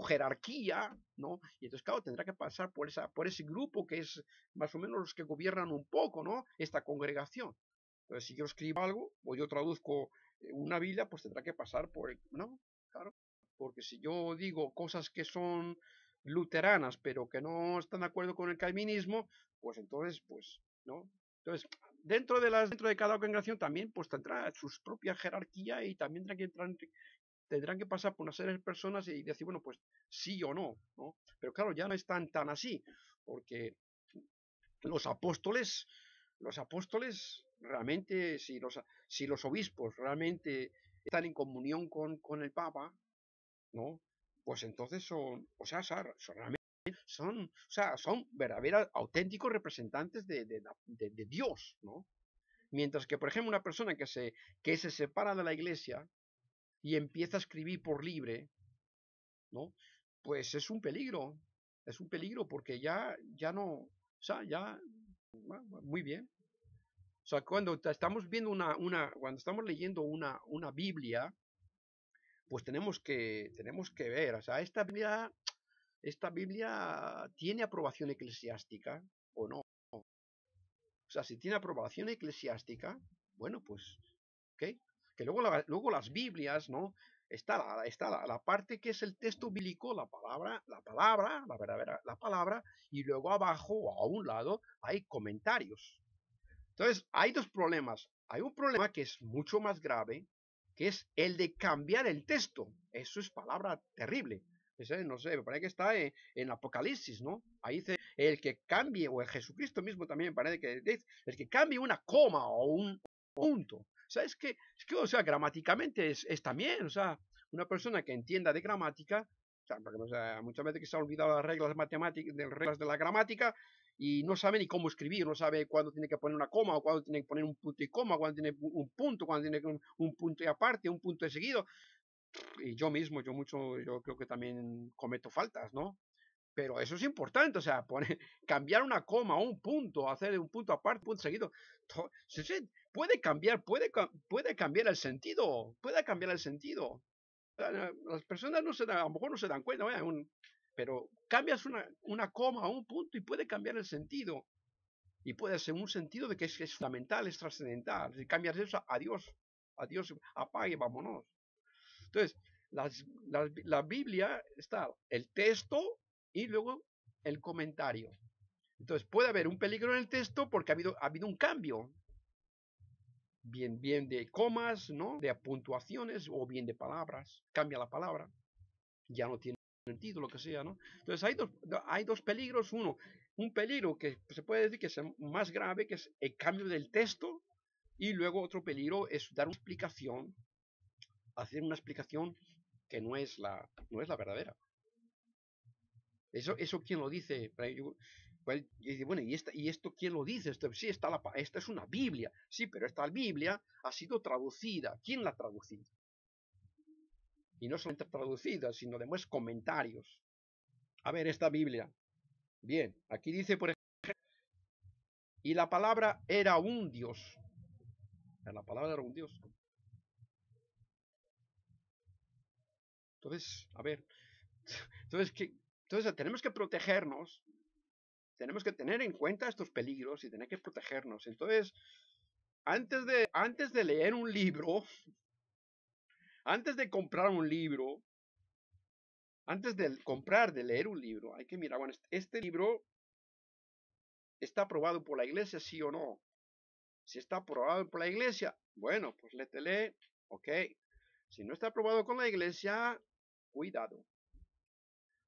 jerarquía, ¿no? Y entonces, claro, tendrá que pasar por ese grupo que es más o menos los que gobiernan un poco, ¿no? Esta congregación. Entonces, si yo escribo algo o yo traduzco una Biblia, pues tendrá que pasar ¿no? Claro, porque si yo digo cosas que son luteranas, pero que no están de acuerdo con el calvinismo, pues entonces, pues, ¿no? Entonces, dentro de cada congregación también, pues tendrá su propia jerarquía y también tendrán que pasar por una serie de personas y decir, bueno, pues sí o no, ¿no? Pero claro, ya no es tan así, porque los apóstoles, realmente, si los obispos realmente están en comunión con el Papa, ¿no? Pues entonces son verdaderos, auténticos representantes de Dios, ¿no? Mientras que, por ejemplo, una persona que se separa de la iglesia y empieza a escribir por libre, ¿no? Pues es un peligro porque ya no, o sea, ya, muy bien. O sea, cuando estamos viendo cuando estamos leyendo una Biblia, pues tenemos que ver, o sea, esta Biblia tiene aprobación eclesiástica o no. O sea, si tiene aprobación eclesiástica, bueno, pues, ¿ok? Que luego las Biblias, ¿no? Está la parte que es el texto bíblico, la verdadera, la palabra, y luego abajo o a un lado hay comentarios. Entonces, hay dos problemas. Hay un problema que es mucho más grave, que es el de cambiar el texto. Eso es palabra terrible. No sé, me parece que está en Apocalipsis, ¿no? Ahí dice, el que cambie, o el Jesucristo mismo también me parece que dice, el que cambie una coma o un punto. O sea, o sea, gramáticamente es también, o sea, una persona que entienda de gramática, o sea, porque, muchas veces que se ha olvidado las reglas matemáticas, de las reglas de la gramática, y no sabe ni cómo escribir, no sabe cuándo tiene que poner una coma, o cuándo tiene que poner un punto y coma, cuándo tiene un punto, cuándo tiene un punto y aparte, un punto de seguido. Y yo creo que también cometo faltas, ¿no? Pero eso es importante, o sea, cambiar una coma o un punto, hacer un punto aparte, un punto seguido, puede cambiar el sentido, puede cambiar el sentido. Las personas no se dan, a lo mejor no se dan cuenta, pero cambias una coma a un punto y puede cambiar el sentido. Y puede ser un sentido de que es fundamental, es trascendental. Si cambias eso, adiós, adiós, apague, vámonos. Entonces, la Biblia está el texto y luego el comentario. Entonces, puede haber un peligro en el texto porque ha habido un cambio. Bien de comas, ¿no? De puntuaciones o bien de palabras. Cambia la palabra. Ya no tiene sentido, lo que sea, ¿no? Entonces, hay dos peligros. Un peligro que se puede decir que es más grave, que es el cambio del texto. Y luego otro peligro es dar una explicación, hacer una explicación que no es la verdadera. Eso ¿quién lo dice? Bueno, ¿y esto quién lo dice? Sí, esta es una Biblia. Sí, pero esta Biblia ha sido traducida. ¿Quién la ha traducido? Y no solamente traducida, sino además comentarios. A ver, esta Biblia. Bien, aquí dice, por ejemplo, y la palabra era un Dios. La palabra era un Dios. Entonces, a ver, entonces tenemos que protegernos, tenemos que tener en cuenta estos peligros y tener que protegernos. Entonces, antes de leer un libro, antes de comprar un libro, antes de leer un libro, hay que mirar, bueno, este libro está aprobado por la iglesia, sí o no. Si está aprobado por la iglesia, bueno, pues létele, ok. Si no está aprobado con la iglesia, cuidado.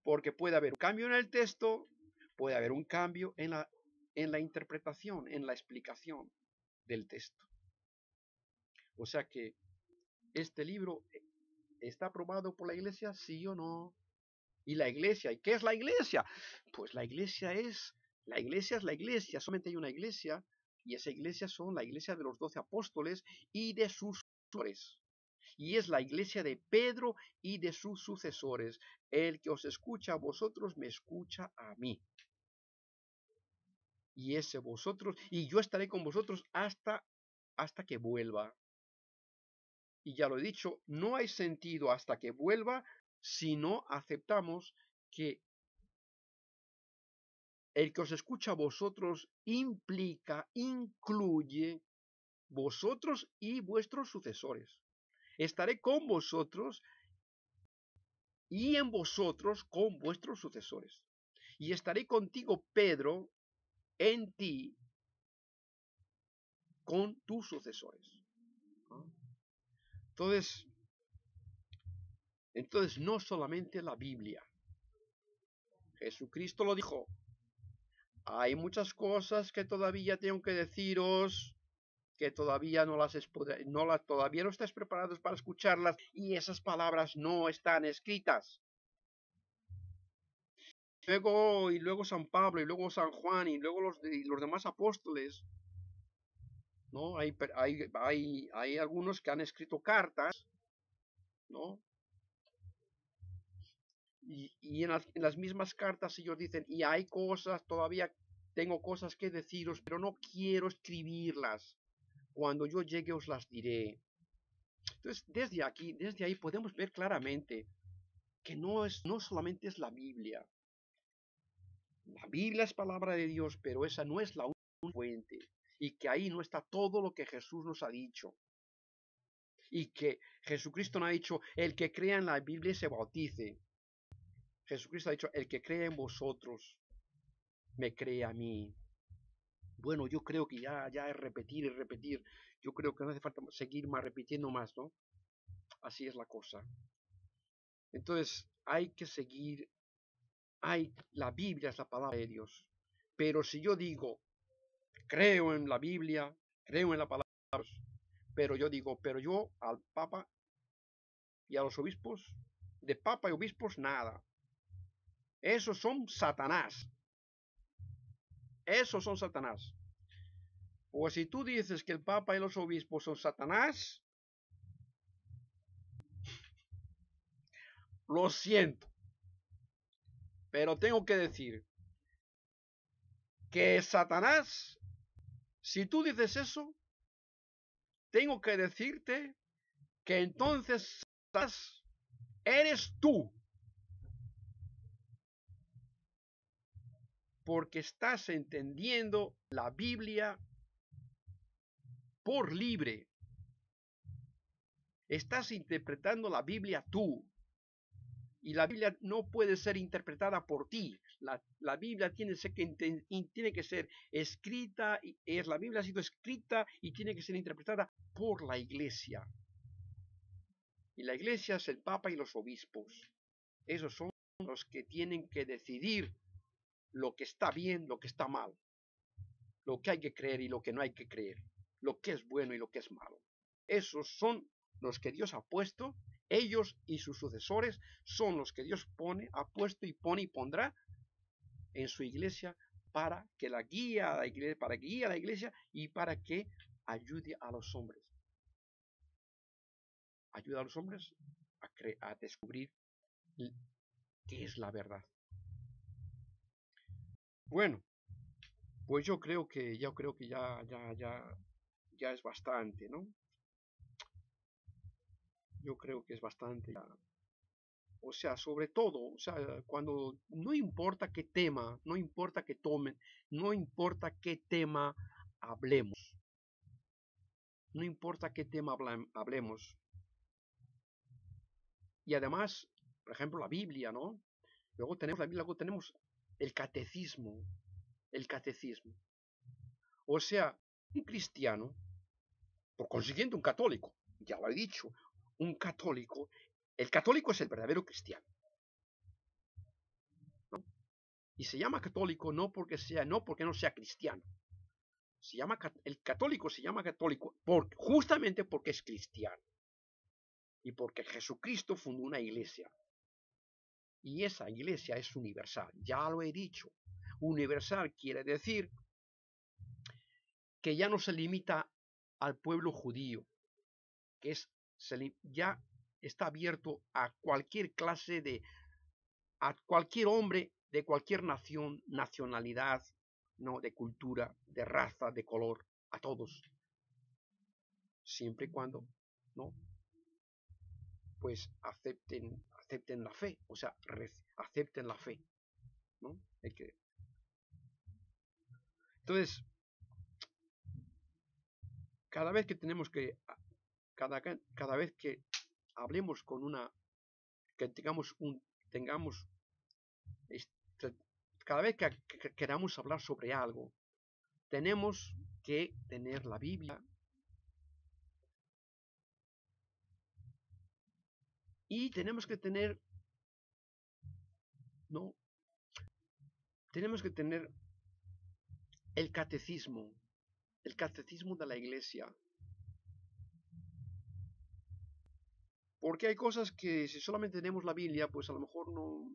Porque puede haber un cambio en el texto, puede haber un cambio en la interpretación, en la explicación del texto. O sea que este libro está aprobado por la iglesia, sí o no. Y la iglesia, ¿y qué es la iglesia? Pues la iglesia es la iglesia, solamente hay una iglesia, y esa iglesia son la iglesia de los 12 apóstoles y de sus sucesores. Y es la iglesia de Pedro y de sus sucesores. El que os escucha a vosotros, me escucha a mí. Y ese vosotros, y yo estaré con vosotros hasta que vuelva. Y ya lo he dicho, no hay sentido hasta que vuelva si no aceptamos que el que os escucha a vosotros incluye vosotros y vuestros sucesores. Estaré con vosotros y en vosotros con vuestros sucesores. Y estaré contigo, Pedro, en ti, con tus sucesores. Entonces no solamente la Biblia. Jesucristo lo dijo. Hay muchas cosas que todavía tengo que deciros, que todavía todavía no estáis preparados para escucharlas, y esas palabras no están escritas. Luego San Pablo, y luego San Juan, y luego los demás apóstoles, ¿no? Hay algunos que han escrito cartas, ¿no? Y en las mismas cartas ellos dicen, y hay cosas, todavía tengo cosas que deciros, pero no quiero escribirlas. Cuando yo llegue os las diré. Entonces, desde ahí podemos ver claramente que no solamente es la Biblia. La Biblia es palabra de Dios, pero esa no es la única fuente. Y que ahí no está todo lo que Jesús nos ha dicho. Y que Jesucristo no ha dicho, el que crea en la Biblia se bautice. Jesucristo ha dicho, el que cree en vosotros, me cree a mí. Bueno, yo creo que ya es repetir y repetir. Yo creo que no hace falta seguir más repitiendo más, ¿no? Así es la cosa. Entonces, hay que seguir. La Biblia es la palabra de Dios. Pero si yo digo, creo en la Biblia, creo en la palabra de Dios, pero yo al Papa y a los obispos, de Papa y obispos, nada. Esos son Satanás. Esos son Satanás. Pues si tú dices que el Papa y los obispos son Satanás, lo siento. Pero tengo que decir que Satanás, si tú dices eso, tengo que decirte que entonces Satanás eres tú. Porque estás entendiendo la Biblia por libre. Estás interpretando la Biblia tú. Y la Biblia no puede ser interpretada por ti. La Biblia tiene que ser escrita. La Biblia ha sido escrita y tiene que ser interpretada por la iglesia. Y la iglesia es el Papa y los obispos. Esos son los que tienen que decidir lo que está bien, lo que está mal. Lo que hay que creer y lo que no hay que creer. Lo que es bueno y lo que es malo. Esos son los que Dios ha puesto. Ellos y sus sucesores son los que Dios ha puesto y pone y pondrá en su iglesia para que la guíe a la iglesia, para que guíe a la iglesia y para que ayude a los hombres. Ayuda a los hombres a descubrir qué es la verdad. Bueno, pues yo creo que ya es bastante, ¿no? Yo creo que es bastante ya. O sea, sobre todo, o sea, cuando no importa qué tema, no importa que tomen, no importa qué tema hablemos, no importa qué tema hablemos. Y además, por ejemplo, la Biblia, ¿no? Luego tenemos la Biblia, luego tenemos el catecismo, O sea, un cristiano, por consiguiente un católico, ya lo he dicho, un católico, el católico es el verdadero cristiano. ¿No? Y se llama católico no porque no sea cristiano. El católico se llama católico justamente porque es cristiano. Y porque Jesucristo fundó una iglesia. Y esa iglesia es universal. Ya lo he dicho. Universal quiere decir que ya no se limita al pueblo judío, que ya está abierto a cualquier a cualquier hombre de cualquier nación, nacionalidad, ¿no? De cultura, de raza, de color, a todos. Siempre y cuando, ¿no? Pues acepten la fe, o sea, acepten la fe, ¿no? Entonces, cada vez que cada vez que hablemos que cada vez que queramos hablar sobre algo, tenemos que tener la Biblia y tenemos que tener, ¿no? Tenemos que tener el catecismo de la iglesia. Porque hay cosas que si solamente tenemos la Biblia, pues a lo mejor no.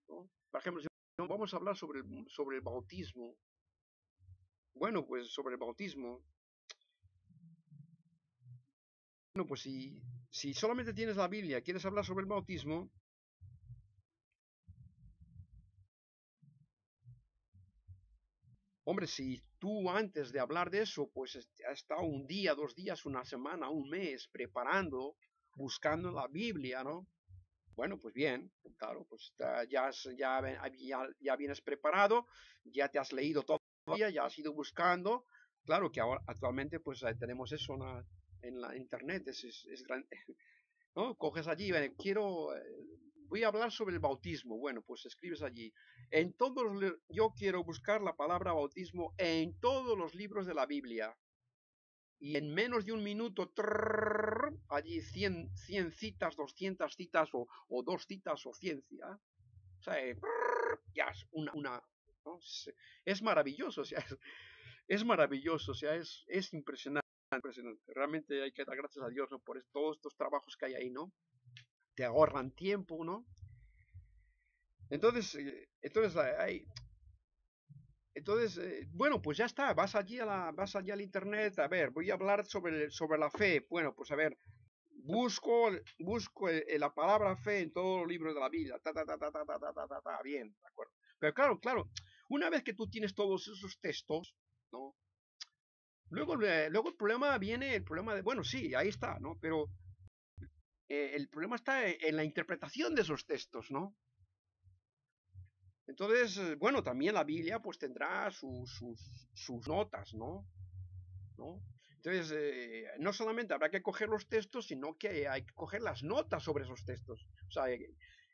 Por ejemplo, si vamos a hablar sobre el bautismo, bueno, pues sobre el bautismo, bueno, pues si solamente tienes la Biblia, quieres hablar sobre el bautismo, hombre, si tú antes de hablar de eso, pues has estado un día, 2 días, una semana, un mes preparando, buscando la Biblia, ¿no? Bueno, pues bien, claro, pues ya vienes preparado, ya te has leído todo, ya has ido buscando. Claro que ahora actualmente pues tenemos eso en la internet, es grande, ¿no? Coges allí, voy a hablar sobre el bautismo. Bueno, pues escribes allí. Yo quiero buscar la palabra bautismo en todos los libros de la Biblia. Y en menos de un minuto, allí 100 citas, 200 citas o 2 citas o 100 citas. O sea, ya es ¿no? Es maravilloso, o sea, es maravilloso, o sea, es impresionante. Realmente hay que dar gracias a Dios, ¿no? Por todos estos trabajos que hay ahí, ¿no? Te ahorran tiempo, ¿no? Entonces bueno, pues ya está, vas allí al internet, a ver, voy a hablar sobre la fe. Bueno, pues a ver, busco la palabra fe en todos los libros de la Biblia, bien, de acuerdo. Pero claro, una vez que tú tienes todos esos textos, ¿no? Luego el problema viene, bueno, sí, ahí está, ¿no? Pero el problema está en la interpretación de esos textos, ¿no? Entonces, bueno, también la Biblia pues tendrá sus notas, ¿no? Entonces, no solamente habrá que coger los textos, sino que hay que coger las notas sobre esos textos. O sea,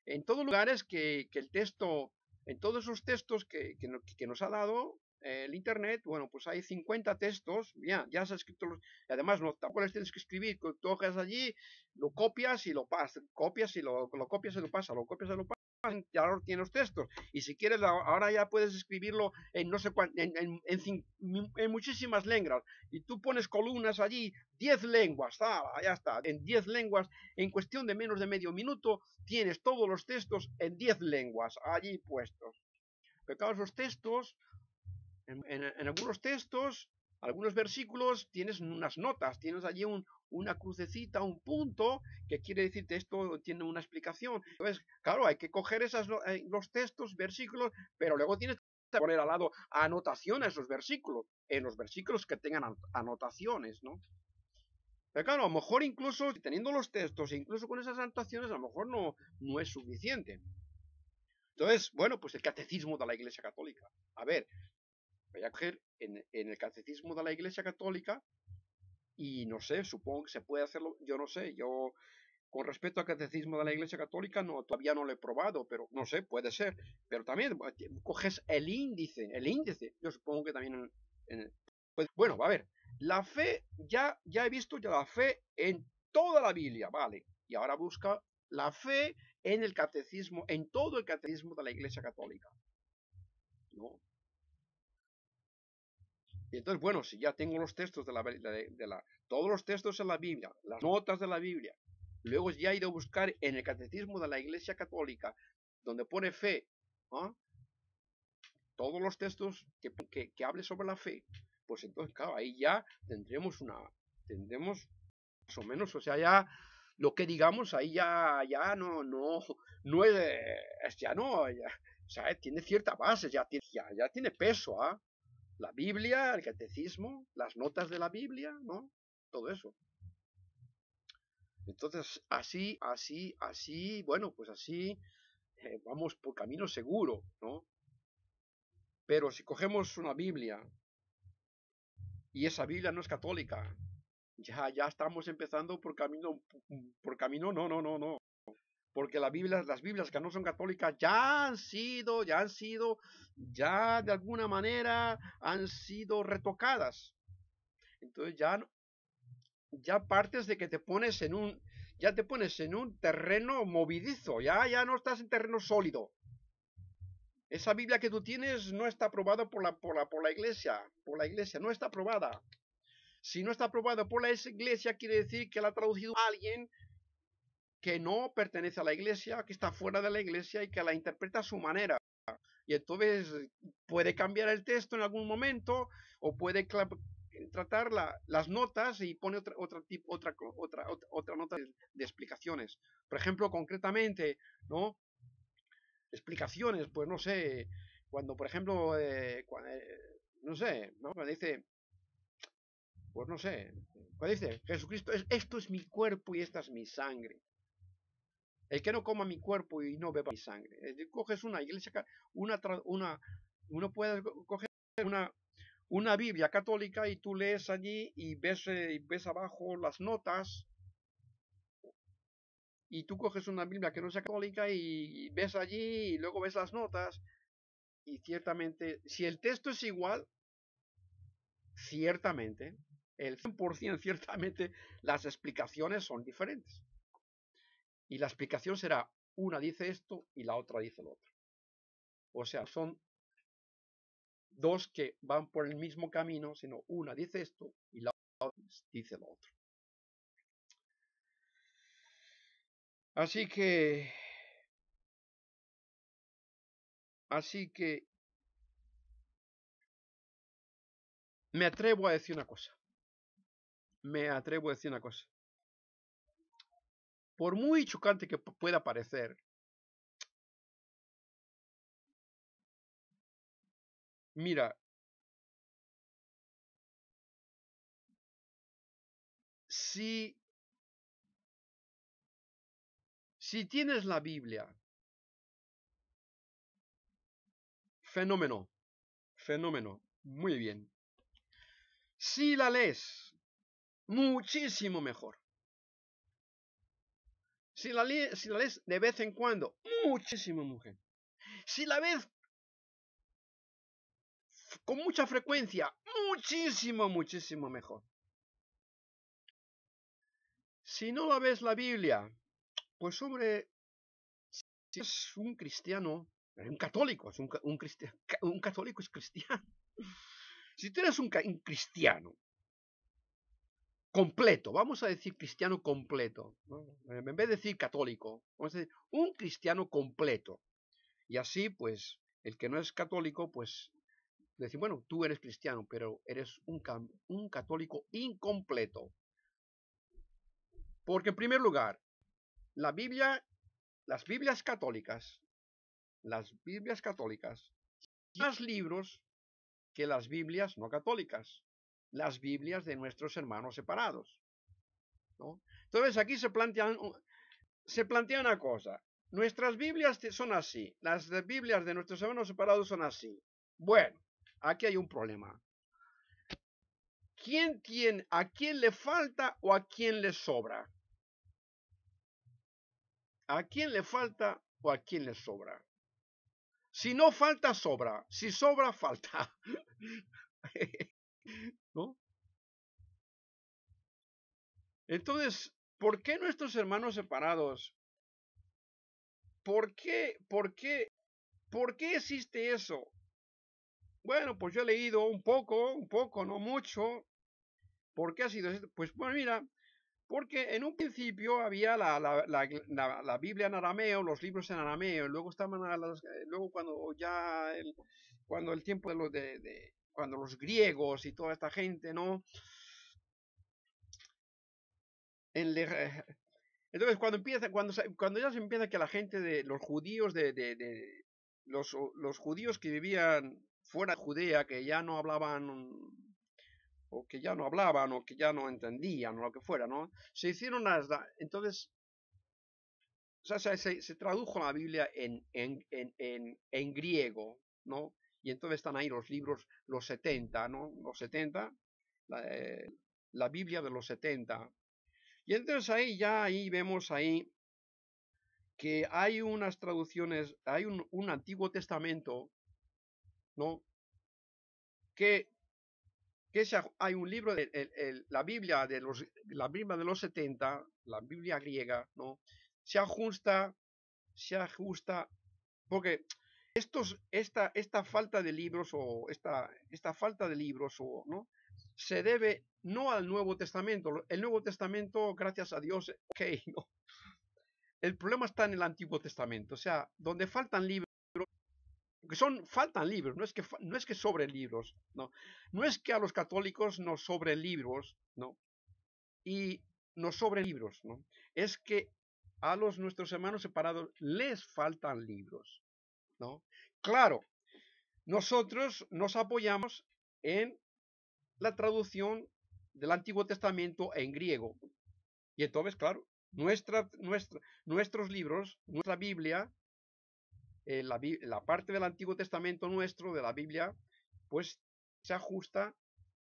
en todos lugares que el texto, en todos esos textos que nos ha dado el Internet, bueno, pues hay 50 textos, ya se ha escrito, además no, tampoco les tienes que escribir, tú coges allí, lo copias y lo pasas, copias y lo copias y lo pasas, lo copias y lo pasas, y ahora tienes los textos. Y si quieres, ahora ya puedes escribirlo en no sé en muchísimas lenguas. Y tú pones columnas allí, 10 lenguas, ya está, en 10 lenguas, en cuestión de menos de medio minuto, tienes todos los textos en 10 lenguas allí puestos. Pero claro, esos textos, en algunos textos, algunos versículos, tienes unas notas, tienes allí una crucecita, un punto, que quiere decir que esto tiene una explicación. Entonces, claro, hay que coger los textos, versículos, pero luego tienes que poner al lado anotaciones a esos versículos, en los versículos que tengan anotaciones, ¿no? Pero claro, a lo mejor incluso teniendo los textos, e incluso con esas anotaciones, a lo mejor no es suficiente. Entonces, bueno, pues el catecismo de la Iglesia Católica. A ver, voy a coger en el catecismo de la Iglesia Católica y no sé, supongo que se puede hacerlo, yo no sé, yo con respecto al catecismo de la Iglesia Católica todavía no lo he probado, pero no sé, puede ser. Pero también coges el índice, yo supongo que también pues, bueno, a ver, la fe, ya he visto ya la fe en toda la Biblia, vale, y ahora busca la fe en el catecismo, en todo el catecismo de la Iglesia Católica, ¿no? Y entonces, bueno, si ya tengo los textos todos los textos en la Biblia, las notas de la Biblia, luego ya he ido a buscar en el catecismo de la Iglesia Católica, donde pone fe, ¿ah? Todos los textos que hable sobre la fe, pues entonces, claro, ahí ya tendremos más o menos, o sea, ya lo que digamos ahí ya no es, ya no, ya, o sea, tiene cierta base, ya tiene peso, ¿ah? La Biblia, el catecismo, las notas de la Biblia, ¿no? Todo eso. Entonces, bueno, pues así vamos por camino seguro, ¿no? Pero si cogemos una Biblia y esa Biblia no es católica, ya estamos empezando por camino, no. Porque las Biblias que no son católicas ya de alguna manera han sido retocadas. Entonces ya partes de que ya te pones en un terreno movidizo, ya no estás en terreno sólido. Esa Biblia que tú tienes no está aprobada por la iglesia, no está aprobada. Si no está aprobada por la iglesia, quiere decir que la ha traducido alguien que no pertenece a la iglesia, que está fuera de la iglesia y que la interpreta a su manera. Y entonces puede cambiar el texto en algún momento o puede tratar las notas y pone otra nota de explicaciones. Por ejemplo, concretamente, ¿no? Explicaciones, pues no sé, cuando por ejemplo, no sé, ¿no? Cuando dice, pues no sé, cuando dice Jesucristo, esto es mi cuerpo y esta es mi sangre. El que no coma mi cuerpo y no beba mi sangre. Coges una iglesia, uno puede coger una Biblia católica y tú lees allí y ves abajo las notas. Y tú coges una Biblia que no sea católica y ves allí y luego ves las notas. Y ciertamente, si el texto es igual, ciertamente, el 100% ciertamente, las explicaciones son diferentes. Y la explicación será, una dice esto y la otra dice lo otro. O sea, son dos que van por el mismo camino, sino una dice esto y la otra dice lo otro. Así que me atrevo a decir una cosa. Por muy chocante que pueda parecer, mira, si Si tienes la Biblia, fenómeno, fenómeno, muy bien. Si la lees, muchísimo mejor. Si la lees de vez en cuando, muchísimo mejor. Si la ves con mucha frecuencia, muchísimo, muchísimo mejor. Si no la ves la Biblia, pues hombre, si es un cristiano, un católico, es un católico es cristiano. Si tú eres un cristiano completo, vamos a decir cristiano completo, ¿no? En vez de decir católico, vamos a decir un cristiano completo. Y así, pues, el que no es católico, pues, decir, bueno, tú eres cristiano, pero eres un católico incompleto. Porque en primer lugar, la Biblia, las Biblias católicas, más libros que las Biblias no católicas, las Biblias de nuestros hermanos separados, ¿no? Entonces aquí se plantea una cosa. Nuestras Biblias son así, las Biblias de nuestros hermanos separados son así. Bueno, aquí hay un problema. ¿A quién le falta o a quién le sobra? ¿A quién le falta o a quién le sobra? Si no falta, sobra. Si sobra, falta. ¿No? Entonces, ¿por qué nuestros hermanos separados? ¿Por qué existe eso? Bueno, pues yo he leído un poco, no mucho. ¿Por qué ha sido esto? Pues bueno, mira, porque en un principio había la Biblia en arameo, los libros en arameo, y luego estaban luego cuando el tiempo cuando los griegos y toda esta gente, ¿no? Entonces cuando ya se empieza que la gente de los judíos los judíos que vivían fuera de Judea, que ya no hablaban o que ya no hablaban o que ya no entendían o lo que fuera, ¿no? Se hicieron entonces, o sea, se tradujo la Biblia en griego, ¿no? Y entonces están ahí los libros, los 70, ¿no? Los 70, la Biblia de los 70. Y entonces ahí vemos ahí que hay unas traducciones, hay un Antiguo Testamento, ¿no? Que hay un libro, la Biblia de los 70, la Biblia griega, ¿no? Se ajusta, porque esta falta de libros o esta falta de libros, ¿no? Se debe no al Nuevo Testamento. El Nuevo Testamento, gracias a Dios, ok, ¿no? El problema está en el Antiguo Testamento, o sea, donde faltan libros, faltan libros, no es que sobren libros, no es que a los católicos nos sobren libros, ¿no? Y nos sobren libros, ¿no? Es que a nuestros hermanos separados les faltan libros, ¿no? Claro, nosotros nos apoyamos en la traducción del Antiguo Testamento en griego. Y entonces, claro, nuestros libros, nuestra Biblia, la parte del Antiguo Testamento nuestro, de la Biblia, pues se ajusta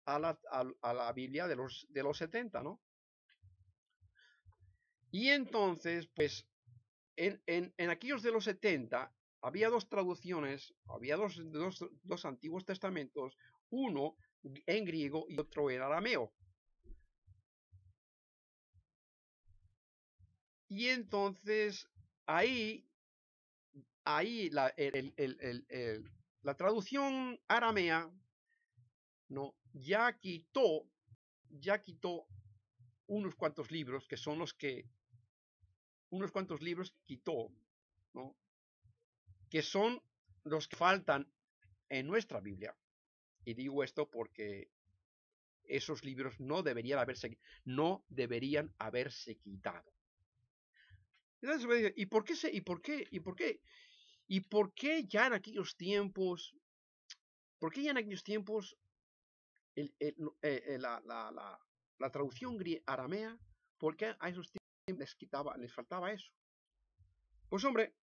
a la Biblia de los 70, ¿no? Y entonces, pues, en aquellos de los 70, había dos traducciones, había dos Antiguos Testamentos, uno en griego y otro en arameo. Y entonces, ahí la traducción aramea, ¿no? ya quitó unos cuantos libros que son unos cuantos libros quitó, ¿no? Que son los que faltan en nuestra Biblia. Y digo esto porque esos libros no deberían haberse quitado. Entonces, ¿y por qué ya en aquellos tiempos, la traducción aramea, por qué a esos tiempos les faltaba eso? Pues hombre,